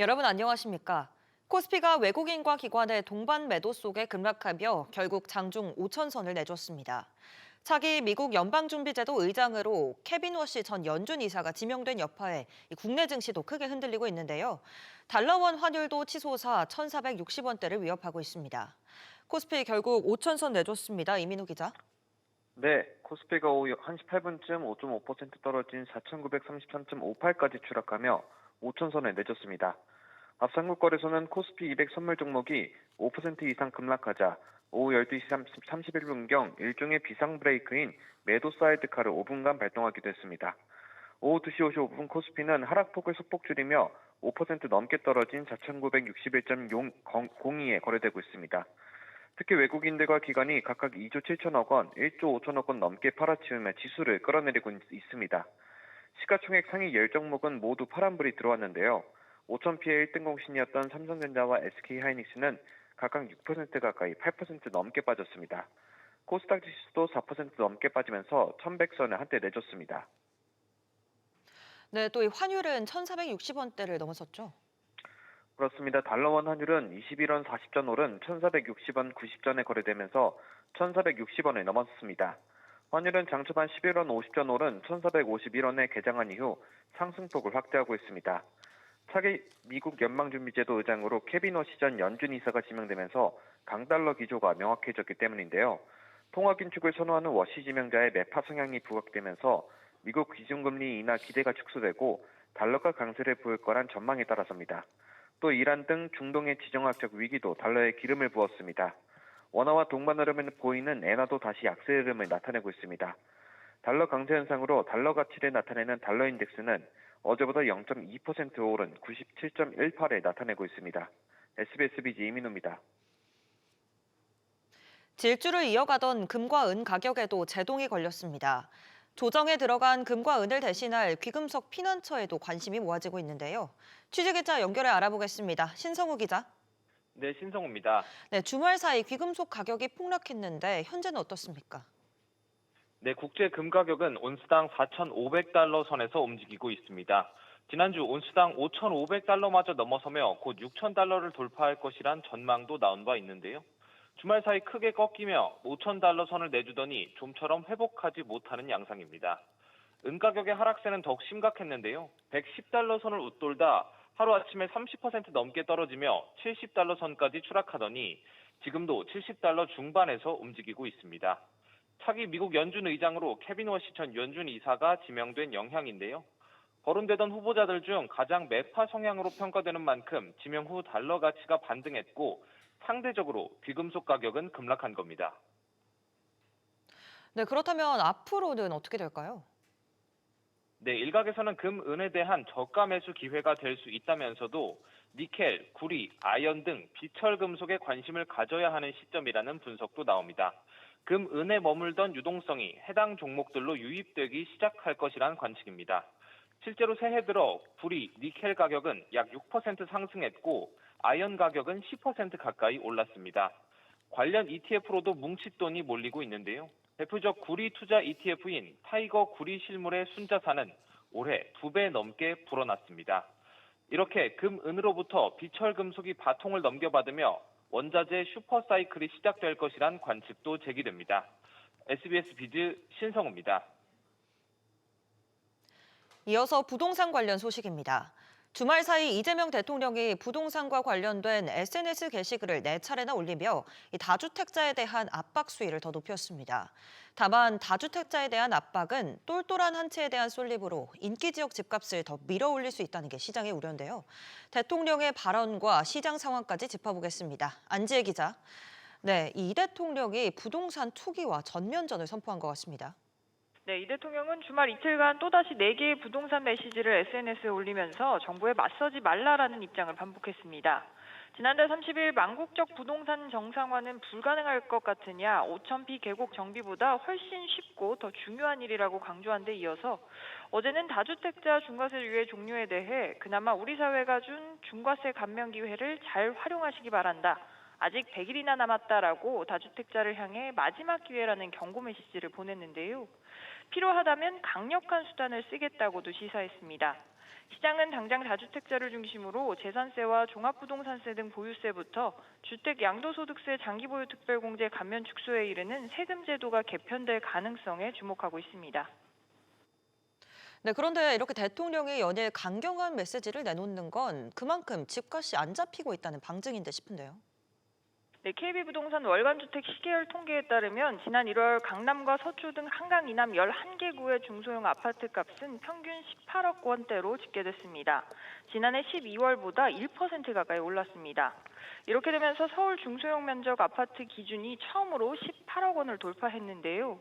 여러분 안녕하십니까? 코스피가 외국인과 기관의 동반 매도 속에 급락하며 결국 장중 5천선을 내줬습니다. 차기 미국 연방준비제도 의장으로 케빈 워시 전 연준 이사가 지명된 여파에 국내 증시도 크게 흔들리고 있는데요. 달러원 환율도 치솟아 1,460원대를 위협하고 있습니다. 코스피 결국 5천선 내줬습니다. 이민우 기자. 네, 코스피가 오후 1시 8분쯤 5.5% 떨어진 4,933.58까지 추락하며 5천선을 내줬습니다. 앞서 한국거래소는 코스피 200 선물 종목이 5% 이상 급락하자 오후 12시 31분경 일종의 비상 브레이크인 매도 사이드카를 5분간 발동하기도 했습니다. 오후 2시 55분 코스피는 하락폭을 소폭 줄이며 5% 넘게 떨어진 4,961.02에 거래되고 있습니다. 특히 외국인들과 기관이 각각 2조 7천억 원, 1조 5천억 원 넘게 팔아치우며 지수를 끌어내리고 있습니다. 시가총액 상위 10종목은 모두 파란불이 들어왔는데요. 5,000피의 1등 공신이었던 삼성전자와 SK하이닉스는 각각 6% 가까이 8% 넘게 빠졌습니다. 코스닥 지수도 4% 넘게 빠지면서 1,100선을 한때 내줬습니다. 네, 또 이 환율은 1,460원대를 넘어섰죠. 그렇습니다. 달러원 환율은 21원 40전 오른 1,460원 90전에 거래되면서 1,460원을 넘었습니다. 환율은 장 초반 11원 50전 오른 1,451원에 개장한 이후 상승폭을 확대하고 있습니다. 차기 미국 연방준비제도 의장으로 케빈 워시 전 연준 이사가 지명되면서 강달러 기조가 명확해졌기 때문인데요. 통화 긴축을 선호하는 워시 지명자의 매파 성향이 부각되면서 미국 기준금리 인하 기대가 축소되고 달러가 강세를 보일 거란 전망에 따라서입니다. 또 이란 등 중동의 지정학적 위기도 달러에 기름을 부었습니다. 원화와 동반 흐름을 보이는 엔화도 다시 약세 흐름을 나타내고 있습니다. 달러 강세 현상으로 달러 가치를 나타내는 달러 인덱스는 어제보다 0.2% 오른 97.18에 나타내고 있습니다. SBS 비지 이민호입니다. 질주를 이어가던 금과 은 가격에도 제동이 걸렸습니다. 조정에 들어간 금과 은을 대신할 귀금속 피난처에도 관심이 모아지고 있는데요. 취재기자 연결해 알아보겠습니다. 신성우 기자. 네, 신성우입니다. 네, 주말 사이 귀금속 가격이 폭락했는데 현재는 어떻습니까? 네, 국제 금 가격은 온스당 4,500달러 선에서 움직이고 있습니다. 지난주 온스당 5,500달러마저 넘어서며 곧 6,000달러를 돌파할 것이란 전망도 나온 바 있는데요. 주말 사이 크게 꺾이며 5,000달러 선을 내주더니 좀처럼 회복하지 못하는 양상입니다. 은 가격의 하락세는 더욱 심각했는데요. 110달러 선을 웃돌다 하루아침에 30% 넘게 떨어지며 70달러 선까지 추락하더니 지금도 70달러 중반에서 움직이고 있습니다. 차기 미국 연준 의장으로 케빈 워시 전 연준 이사가 지명된 영향인데요. 거론되던 후보자들 중 가장 매파 성향으로 평가되는 만큼 지명 후 달러 가치가 반등했고 상대적으로 귀금속 가격은 급락한 겁니다. 네, 그렇다면 앞으로는 어떻게 될까요? 네, 일각에서는 금, 은에 대한 저가 매수 기회가 될 수 있다면서도 니켈, 구리, 아연 등 비철 금속에 관심을 가져야 하는 시점이라는 분석도 나옵니다. 금, 은에 머물던 유동성이 해당 종목들로 유입되기 시작할 것이란 관측입니다. 실제로 새해 들어 구리, 니켈 가격은 약 6% 상승했고 아연 가격은 10% 가까이 올랐습니다. 관련 ETF로도 뭉칫돈이 몰리고 있는데요. 대표적 구리 투자 ETF인 타이거 구리 실물의 순자산은 올해 2배 넘게 불어났습니다. 이렇게 금, 은으로부터 비철 금속이 바통을 넘겨받으며 원자재 슈퍼사이클이 시작될 것이란 관측도 제기됩니다. SBS 비즈 신성우입니다. 이어서 부동산 관련 소식입니다. 주말 사이 이재명 대통령이 부동산과 관련된 SNS 게시글을 4차례나 올리며 이 다주택자에 대한 압박 수위를 더 높였습니다. 다만 다주택자에 대한 압박은 똘똘한 한 채에 대한 쏠림으로 인기 지역 집값을 더 밀어올릴 수 있다는 게 시장의 우려인데요. 대통령의 발언과 시장 상황까지 짚어보겠습니다. 안지혜 기자. 네, 이 대통령이 부동산 투기와 전면전을 선포한 것 같습니다. 네, 이 대통령은 주말 이틀간 또다시 4개의 부동산 메시지를 SNS에 올리면서 정부에 맞서지 말라라는 입장을 반복했습니다. 지난달 30일 망국적 부동산 정상화는 불가능할 것 같으냐, 5,000피 계곡 정비보다 훨씬 쉽고 더 중요한 일이라고 강조한 데 이어서 어제는 다주택자 중과세 유예 종료에 대해 그나마 우리 사회가 준 중과세 감면 기회를 잘 활용하시기 바란다. 아직 100일이나 남았다라고 다주택자를 향해 마지막 기회라는 경고 메시지를 보냈는데요. 필요하다면 강력한 수단을 쓰겠다고도 시사했습니다. 시장은 당장 다주택자를 중심으로 재산세와 종합부동산세 등 보유세부터 주택 양도소득세 장기보유 특별공제 감면 축소에 이르는 세금 제도가 개편될 가능성에 주목하고 있습니다. 네, 그런데 이렇게 대통령이 연일 강경한 메시지를 내놓는 건 그만큼 집값이 안 잡히고 있다는 방증인데 싶은데요. 네, KB부동산 월간주택 시계열 통계에 따르면 지난 1월 강남과 서초 등 한강 이남 11개 구의 중소형 아파트 값은 평균 18억 원대로 집계됐습니다. 지난해 12월보다 1% 가까이 올랐습니다. 이렇게 되면서 서울 중소형 면적 아파트 기준이 처음으로 18억 원을 돌파했는데요.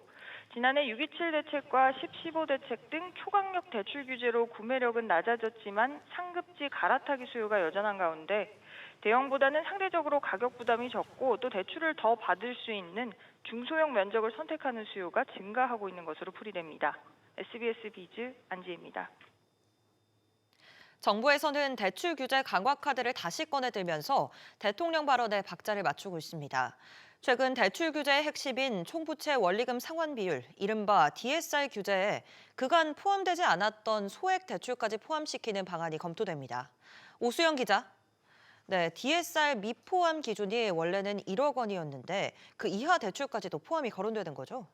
지난해 6.27 대책과 10.15 대책 등 초강력 대출 규제로 구매력은 낮아졌지만 상급지 갈아타기 수요가 여전한 가운데 대형보다는 상대적으로 가격 부담이 적고 또 대출을 더 받을 수 있는 중소형 면적을 선택하는 수요가 증가하고 있는 것으로 풀이됩니다. SBS 비즈 안지혜입니다. 정부에서는 대출 규제 강화 카드를 다시 꺼내들면서 대통령 발언에 박자를 맞추고 있습니다. 최근 대출 규제의 핵심인 총부채 원리금 상환 비율, 이른바 DSR 규제에 그간 포함되지 않았던 소액 대출까지 포함시키는 방안이 검토됩니다. 오수영 기자. 네, DSR 미포함 기준이 원래는 1억 원이었는데 그 이하 대출까지도 포함이 거론되는 거죠?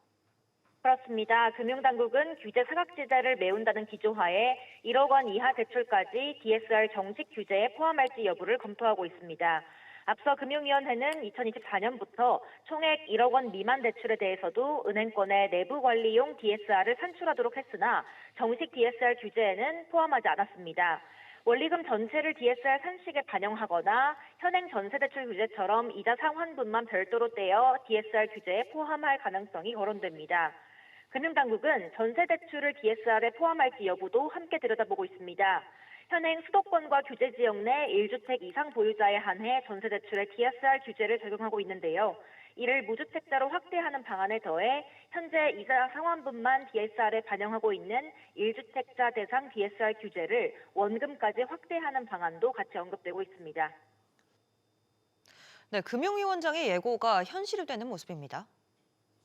그렇습니다. 금융당국은 규제 사각지대를 메운다는 기조하에 1억 원 이하 대출까지 DSR 정식 규제에 포함할지 여부를 검토하고 있습니다. 앞서 금융위원회는 2024년부터 총액 1억 원 미만 대출에 대해서도 은행권의 내부 관리용 DSR을 산출하도록 했으나 정식 DSR 규제에는 포함하지 않았습니다. 원리금 전체를 DSR 산식에 반영하거나 현행 전세대출 규제처럼 이자 상환분만 별도로 떼어 DSR 규제에 포함할 가능성이 거론됩니다. 금융당국은 전세대출을 DSR에 포함할지 여부도 함께 들여다보고 있습니다. 현행 수도권과 규제지역 내 1주택 이상 보유자에 한해 전세대출에 DSR 규제를 적용하고 있는데요. 이를 무주택자로 확대하는 방안에 더해 현재 이자 상환분만 DSR에 반영하고 있는 1주택자 대상 DSR 규제를 원금까지 확대하는 방안도 같이 언급되고 있습니다. 네, 금융위원장의 예고가 현실이 되는 모습입니다.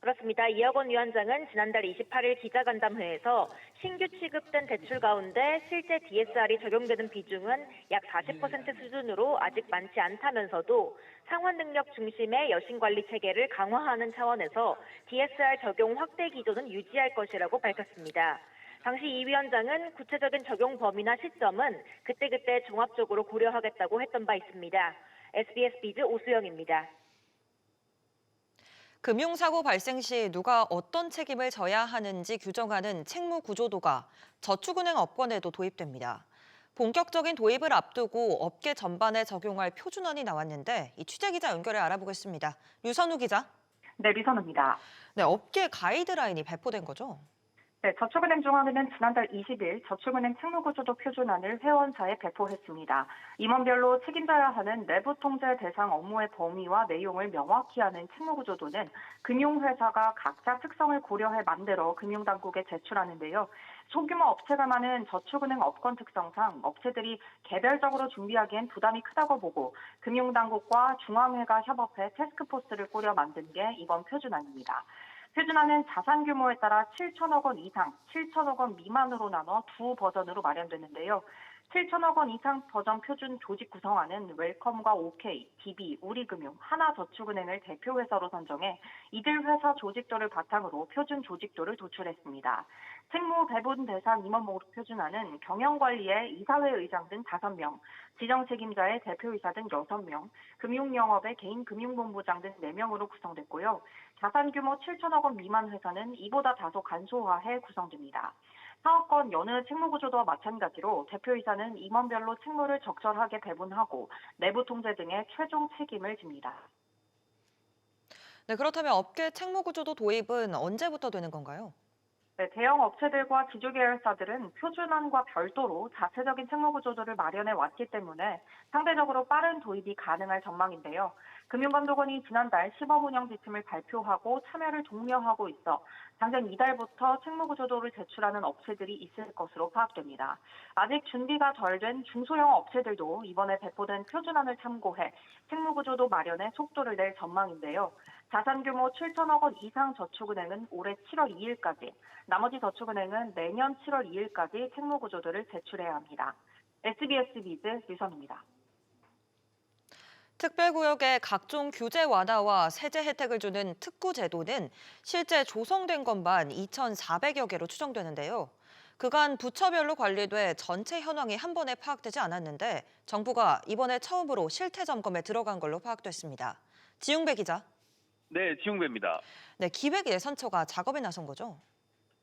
그렇습니다. 이학원 위원장은 지난달 28일 기자간담회에서 신규 취급된 대출 가운데 실제 DSR이 적용되는 비중은 약 40% 수준으로 아직 많지 않다면서도 상환 능력 중심의 여신관리 체계를 강화하는 차원에서 DSR 적용 확대 기조는 유지할 것이라고 밝혔습니다. 당시 이 위원장은 구체적인 적용 범위나 시점은 그때그때 종합적으로 고려하겠다고 했던 바 있습니다. SBS 비즈 오수영입니다. 금융사고 발생 시 누가 어떤 책임을 져야 하는지 규정하는 책무구조도가 저축은행 업권에도 도입됩니다. 본격적인 도입을 앞두고 업계 전반에 적용할 표준안이 나왔는데 이 취재기자 연결해 알아보겠습니다. 류선우 기자. 네, 류선우입니다. 네, 업계 가이드라인이 배포된 거죠? 네, 저축은행중앙회는 지난달 20일 저축은행 책무구조도 표준안을 회원사에 배포했습니다. 임원별로 책임져야 하는 내부 통제 대상 업무의 범위와 내용을 명확히 하는 책무구조도는 금융회사가 각자 특성을 고려해 만들어 금융당국에 제출하는데요. 소규모 업체가 많은 저축은행 업권 특성상 업체들이 개별적으로 준비하기엔 부담이 크다고 보고 금융당국과 중앙회가 협업해 태스크포스를 꾸려 만든 게 이번 표준안입니다. 표준안은 자산 규모에 따라 7천억 원 이상, 7천억 원 미만으로 나눠 두 버전으로 마련되는데요. 7천억 원 이상 버전 표준 조직 구성안은 웰컴과 OK, DB, 우리금융, 하나저축은행을 대표회사로 선정해 이들 회사 조직도를 바탕으로 표준 조직도를 도출했습니다. 책무 배분 대상 임원 목록 표준안은 경영관리에 이사회 의장 등 5명, 지정책임자의 대표이사 등 6명, 금융영업의 개인 금융본부장 등 4명으로 구성됐고요. 자산 규모 7천억 원 미만 회사는 이보다 다소 간소화해 구성됩니다. 사업권 여느 책무구조도와 마찬가지로 대표이사는 임원별로 책무를 적절하게 배분하고 내부 통제 등의 최종 책임을 집니다. 네, 그렇다면 업계 책무구조도 도입은 언제부터 되는 건가요? 네, 대형 업체들과 지주 계열사들은 표준안과 별도로 자체적인 책무구조도를 마련해 왔기 때문에 상대적으로 빠른 도입이 가능할 전망인데요. 금융감독원이 지난달 시범운영 지침을 발표하고 참여를 독려하고 있어 당장 이달부터 책무구조도를 제출하는 업체들이 있을 것으로 파악됩니다. 아직 준비가 덜 된 중소형 업체들도 이번에 배포된 표준안을 참고해 책무구조도 마련에 속도를 낼 전망인데요. 자산 규모 7천억 원 이상 저축은행은 올해 7월 2일까지, 나머지 저축은행은 내년 7월 2일까지 채무 구조들을 제출해야 합니다. SBS 비즈 류선입니다. 특별구역의 각종 규제 완화와 세제 혜택을 주는 특구 제도는 실제 조성된 것만 2,400여 개로 추정되는데요. 그간 부처별로 관리돼 전체 현황이 한 번에 파악되지 않았는데 정부가 이번에 처음으로 실태 점검에 들어간 걸로 파악됐습니다. 지웅배 기자. 네, 지웅배입니다. 네, 기획예산처가 작업에 나선 거죠?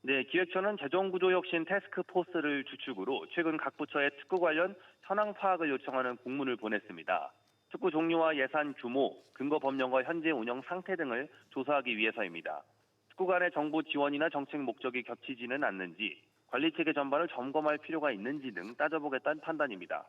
네, 기획처는 재정구조혁신 태스크포스를 주축으로 최근 각 부처에 특구 관련 현황 파악을 요청하는 공문을 보냈습니다. 특구 종류와 예산 규모, 근거 법령과 현재 운영 상태 등을 조사하기 위해서입니다. 특구 간의 정부 지원이나 정책 목적이 겹치지는 않는지, 관리체계 전반을 점검할 필요가 있는지 등 따져보겠다는 판단입니다.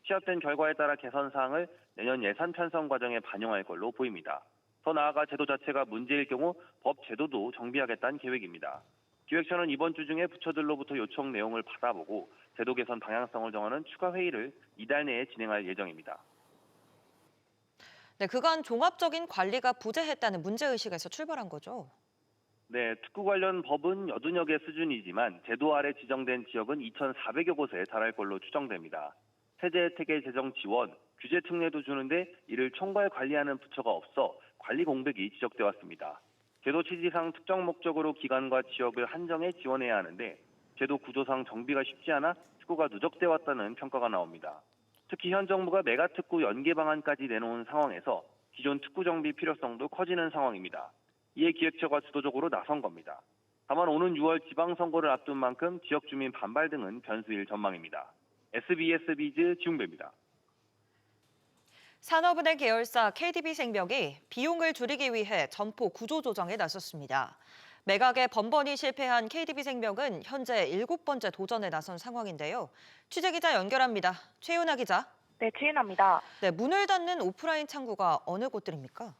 취합된 결과에 따라 개선 사항을 내년 예산 편성 과정에 반영할 걸로 보입니다. 더 나아가 제도 자체가 문제일 경우 법 제도도 정비하겠다는 계획입니다. 기획처는 이번 주 중에 부처들로부터 요청 내용을 받아보고 제도 개선 방향성을 정하는 추가 회의를 이달 내에 진행할 예정입니다. 네, 그간 종합적인 관리가 부재했다는 문제의식에서 출발한 거죠? 네, 특구 관련 법은 80여 개 수준이지만 제도 아래 지정된 지역은 2,400여 곳에 달할 걸로 추정됩니다. 세제 혜택의 재정 지원, 규제 특례도 주는데 이를 총괄 관리하는 부처가 없어 관리 공백이 지적돼 왔습니다. 제도 취지상 특정 목적으로 기관과 지역을 한정해 지원해야 하는데 제도 구조상 정비가 쉽지 않아 특구가 누적돼 왔다는 평가가 나옵니다. 특히 현 정부가 메가특구 연계 방안까지 내놓은 상황에서 기존 특구 정비 필요성도 커지는 상황입니다. 이에 기획처가 주도적으로 나선 겁니다. 다만 오는 6월 지방선거를 앞둔 만큼 지역 주민 반발 등은 변수일 전망입니다. SBS 비즈 지웅배입니다. 산업은행 계열사 KDB생명이 비용을 줄이기 위해 점포 구조 조정에 나섰습니다. 매각에 번번이 실패한 KDB생명은 현재 7번째 도전에 나선 상황인데요. 취재기자 연결합니다. 최윤아 기자. 네, 최윤아입니다. 네, 문을 닫는 오프라인 창구가 어느 곳들입니까?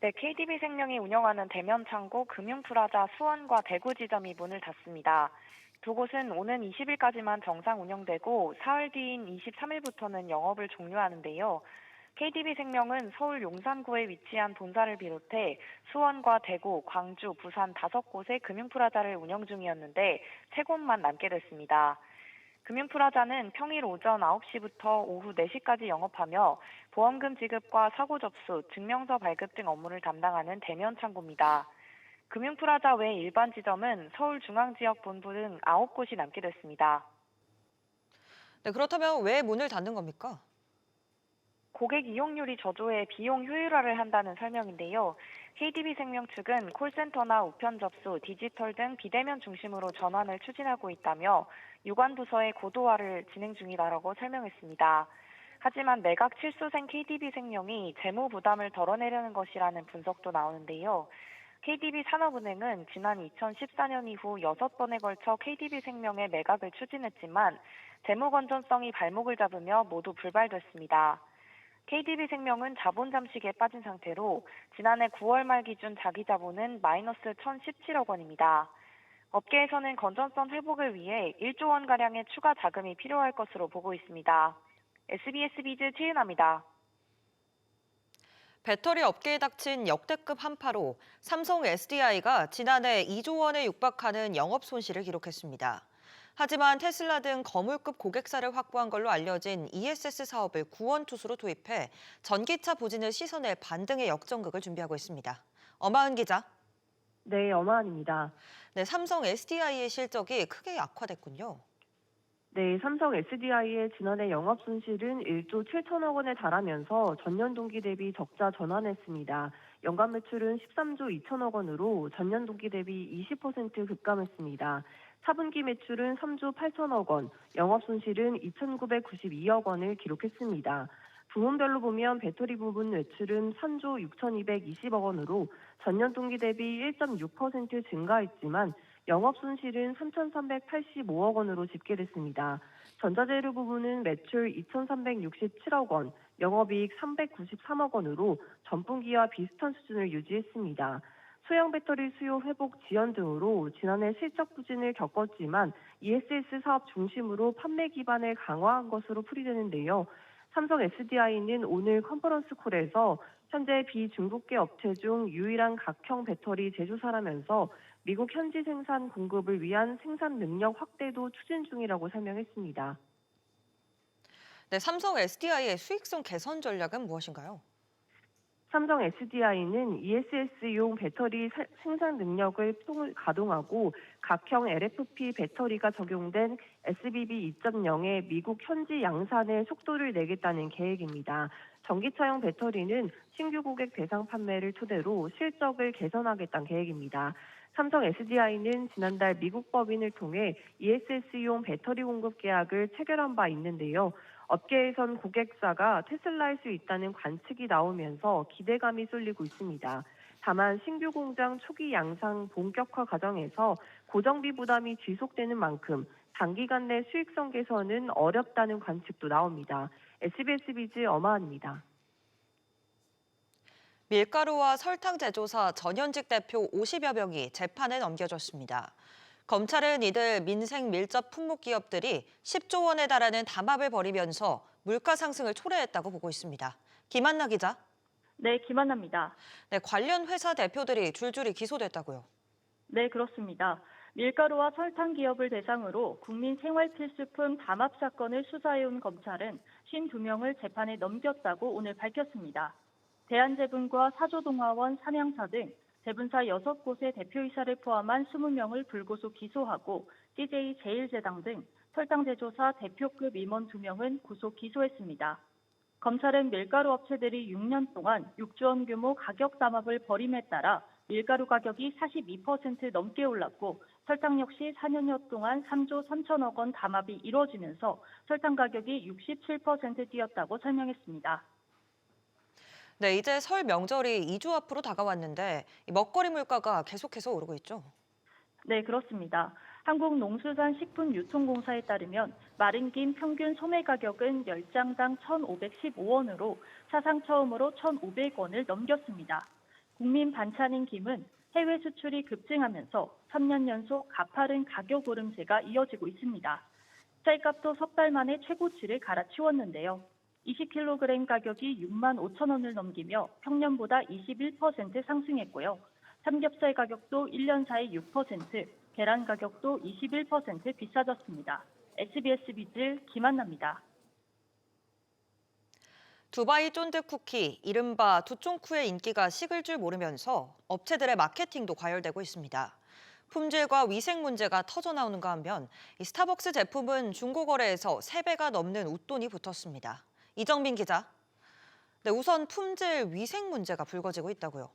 네, KDB생명이 운영하는 대면 창고 금융프라자 수원과 대구 지점이 문을 닫습니다. 두 곳은 오는 20일까지만 정상 운영되고 사흘 뒤인 23일부터는 영업을 종료하는데요. KDB생명은 서울 용산구에 위치한 본사를 비롯해 수원과 대구, 광주, 부산 5곳의 금융프라자를 운영 중이었는데 3곳만 남게 됐습니다. 금융프라자는 평일 오전 9시부터 오후 4시까지 영업하며 보험금 지급과 사고 접수, 증명서 발급 등 업무를 담당하는 대면 창구입니다. 금융프라자 외 일반 지점은 서울중앙지역 본부 등 9곳이 남게 됐습니다. 네, 그렇다면 왜 문을 닫는 겁니까? 고객 이용률이 저조해 비용 효율화를 한다는 설명인데요. KDB생명 측은 콜센터나 우편 접수, 디지털 등 비대면 중심으로 전환을 추진하고 있다며 유관 부서의 고도화를 진행 중이다라고 설명했습니다. 하지만 매각 실소생 KDB생명이 재무 부담을 덜어내려는 것이라는 분석도 나오는데요. KDB산업은행은 지난 2014년 이후 6번에 걸쳐 KDB생명의 매각을 추진했지만 재무 건전성이 발목을 잡으며 모두 불발됐습니다. KDB생명은 자본 잠식에 빠진 상태로 지난해 9월 말 기준 자기 자본은 마이너스 1,017억 원입니다. 업계에서는 건전성 회복을 위해 1조 원가량의 추가 자금이 필요할 것으로 보고 있습니다. SBS 비즈 최윤아입니다. 배터리 업계에 닥친 역대급 한파로 삼성 SDI가 지난해 2조 원에 육박하는 영업 손실을 기록했습니다. 하지만 테슬라 등 거물급 고객사를 확보한 걸로 알려진 ESS 사업을 구원투수로 도입해 전기차 부진을 씻어낼 반등의 역전극을 준비하고 있습니다. 엄하은 기자. 네, 엄하은입니다. 네, 삼성 SDI의 실적이 크게 악화됐군요. 네, 삼성 SDI의 지난해 영업 손실은 1조 7천억 원에 달하면서 전년 동기 대비 적자 전환했습니다. 연간 매출은 13조 2천억 원으로 전년 동기 대비 20% 급감했습니다. 4분기 매출은 3조 8천억 원, 영업 손실은 2,992억 원을 기록했습니다. 부문별로 보면 배터리 부분 매출은 3조 6,220억 원으로 전년 동기 대비 1.6% 증가했지만 영업 손실은 3,385억 원으로 집계됐습니다. 전자재료 부분은 매출 2,367억 원, 영업이익 393억 원으로 전분기와 비슷한 수준을 유지했습니다. 소형 배터리 수요 회복 지연 등으로 지난해 실적 부진을 겪었지만 ESS 사업 중심으로 판매 기반을 강화한 것으로 풀이되는데요. 삼성 SDI는 오늘 컨퍼런스 콜에서 현재 비중국계 업체 중 유일한 각형 배터리 제조사라면서 미국 현지 생산 공급을 위한 생산 능력 확대도 추진 중이라고 설명했습니다. 네, 삼성 SDI의 수익성 개선 전략은 무엇인가요? 삼성 SDI는 ESS용 배터리 생산 능력을 가동하고 각형 LFP 배터리가 적용된 SBB 2.0의 미국 현지 양산에 속도를 내겠다는 계획입니다. 전기차용 배터리는 신규 고객 대상 판매를 토대로 실적을 개선하겠다는 계획입니다. 삼성 SDI는 지난달 미국 법인을 통해 ESS용 배터리 공급 계약을 체결한 바 있는데요. 업계에선 고객사가 테슬라일 수 있다는 관측이 나오면서 기대감이 쏠리고 있습니다. 다만 신규 공장 초기 양상 본격화 과정에서 고정비 부담이 지속되는 만큼 단기간 내 수익성 개선은 어렵다는 관측도 나옵니다. SBS 비즈 엄하은입니다. 밀가루와 설탕 제조사 전현직 대표 50여 명이 재판에 넘겨졌습니다. 검찰은 이들 민생 밀접 품목 기업들이 10조 원에 달하는 담합을 벌이면서 물가 상승을 초래했다고 보고 있습니다. 김한나 기자. 네, 김한나입니다. 네, 관련 회사 대표들이 줄줄이 기소됐다고요. 네, 그렇습니다. 밀가루와 설탕 기업을 대상으로 국민 생활필수품 담합 사건을 수사해온 검찰은 52명을 재판에 넘겼다고 오늘 밝혔습니다. 대한제분과 사조동화원, 삼양차 등 제분사 6곳의 대표이사를 포함한 20명을 불구속 기소하고 CJ 제일제당 등 설탕 제조사 대표급 임원 2명은 구속 기소했습니다. 검찰은 밀가루 업체들이 6년 동안 6조 원 규모 가격 담합을 벌임에 따라 밀가루 가격이 42% 넘게 올랐고 설탕 역시 4년여 동안 3조 3천억 원 담합이 이루어지면서 설탕 가격이 67% 뛰었다고 설명했습니다. 네, 이제 설 명절이 2주 앞으로 다가왔는데 먹거리 물가가 계속해서 오르고 있죠. 네, 그렇습니다. 한국농수산식품유통공사에 따르면 마른 김 평균 소매 가격은 10장당 1,515원으로 사상 처음으로 1,500원을 넘겼습니다. 국민 반찬인 김은 해외 수출이 급증하면서 3년 연속 가파른 가격 오름세가 이어지고 있습니다. 쌀값도 석 달 만에 최고치를 갈아치웠는데요. 20kg 가격이 6만 5천 원을 넘기며 평년보다 21% 상승했고요. 삼겹살 가격도 1년 사이 6%, 계란 가격도 21% 비싸졌습니다. SBS 비즈 김한나입니다. 두바이 쫀득 쿠키, 이른바 두쫑쿠의 인기가 식을 줄 모르면서 업체들의 마케팅도 과열되고 있습니다. 품질과 위생 문제가 터져나오는가 하면 이 스타벅스 제품은 중고거래에서 3배가 넘는 웃돈이 붙었습니다. 이정민 기자. 네, 우선 품질 위생 문제가 불거지고 있다고요.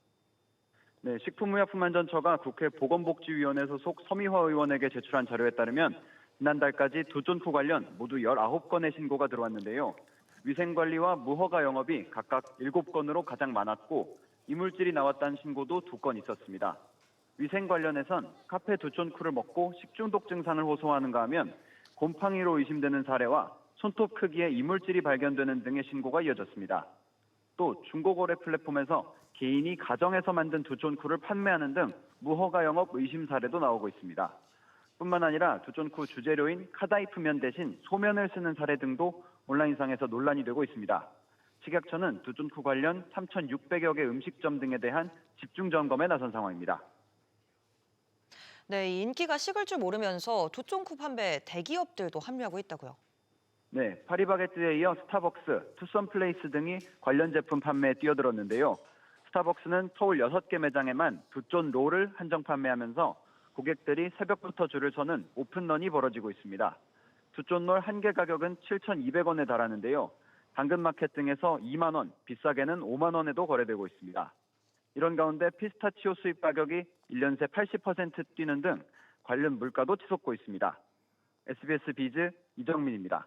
네, 식품의약품안전처가 국회 보건복지위원회 소속 서미화 의원에게 제출한 자료에 따르면 지난달까지 두쫀쿠 관련 모두 19건의 신고가 들어왔는데요. 위생관리와 무허가 영업이 각각 7건으로 가장 많았고 이물질이 나왔다는 신고도 2건 있었습니다. 위생 관련해선 카페 두쫀쿠를 먹고 식중독 증상을 호소하는가 하면 곰팡이로 의심되는 사례와 손톱 크기의 이물질이 발견되는 등의 신고가 이어졌습니다. 또 중고거래 플랫폼에서 개인이 가정에서 만든 두쫀쿠를 판매하는 등 무허가 영업 의심 사례도 나오고 있습니다. 뿐만 아니라 두쫀쿠 주재료인 카다이프면 대신 소면을 쓰는 사례 등도 온라인상에서 논란이 되고 있습니다. 식약처는 두쫀쿠 관련 3,600여 개 음식점 등에 대한 집중 점검에 나선 상황입니다. 네, 이 인기가 식을 줄 모르면서 두쫑쿠 판매에 대기업들도 합류하고 있다고요. 네, 파리바게뜨에 이어 스타벅스, 투썸플레이스 등이 관련 제품 판매에 뛰어들었는데요. 스타벅스는 서울 6개 매장에만 두쫀 롤을 한정 판매하면서 고객들이 새벽부터 줄을 서는 오픈런이 벌어지고 있습니다. 두쫀 롤 1개 가격은 7,200원에 달하는데요. 당근마켓 등에서 2만 원, 비싸게는 5만 원에도 거래되고 있습니다. 이런 가운데 피스타치오 수입 가격이 1년 새 80% 뛰는 등 관련 물가도 치솟고 있습니다. SBS 비즈 이정민입니다.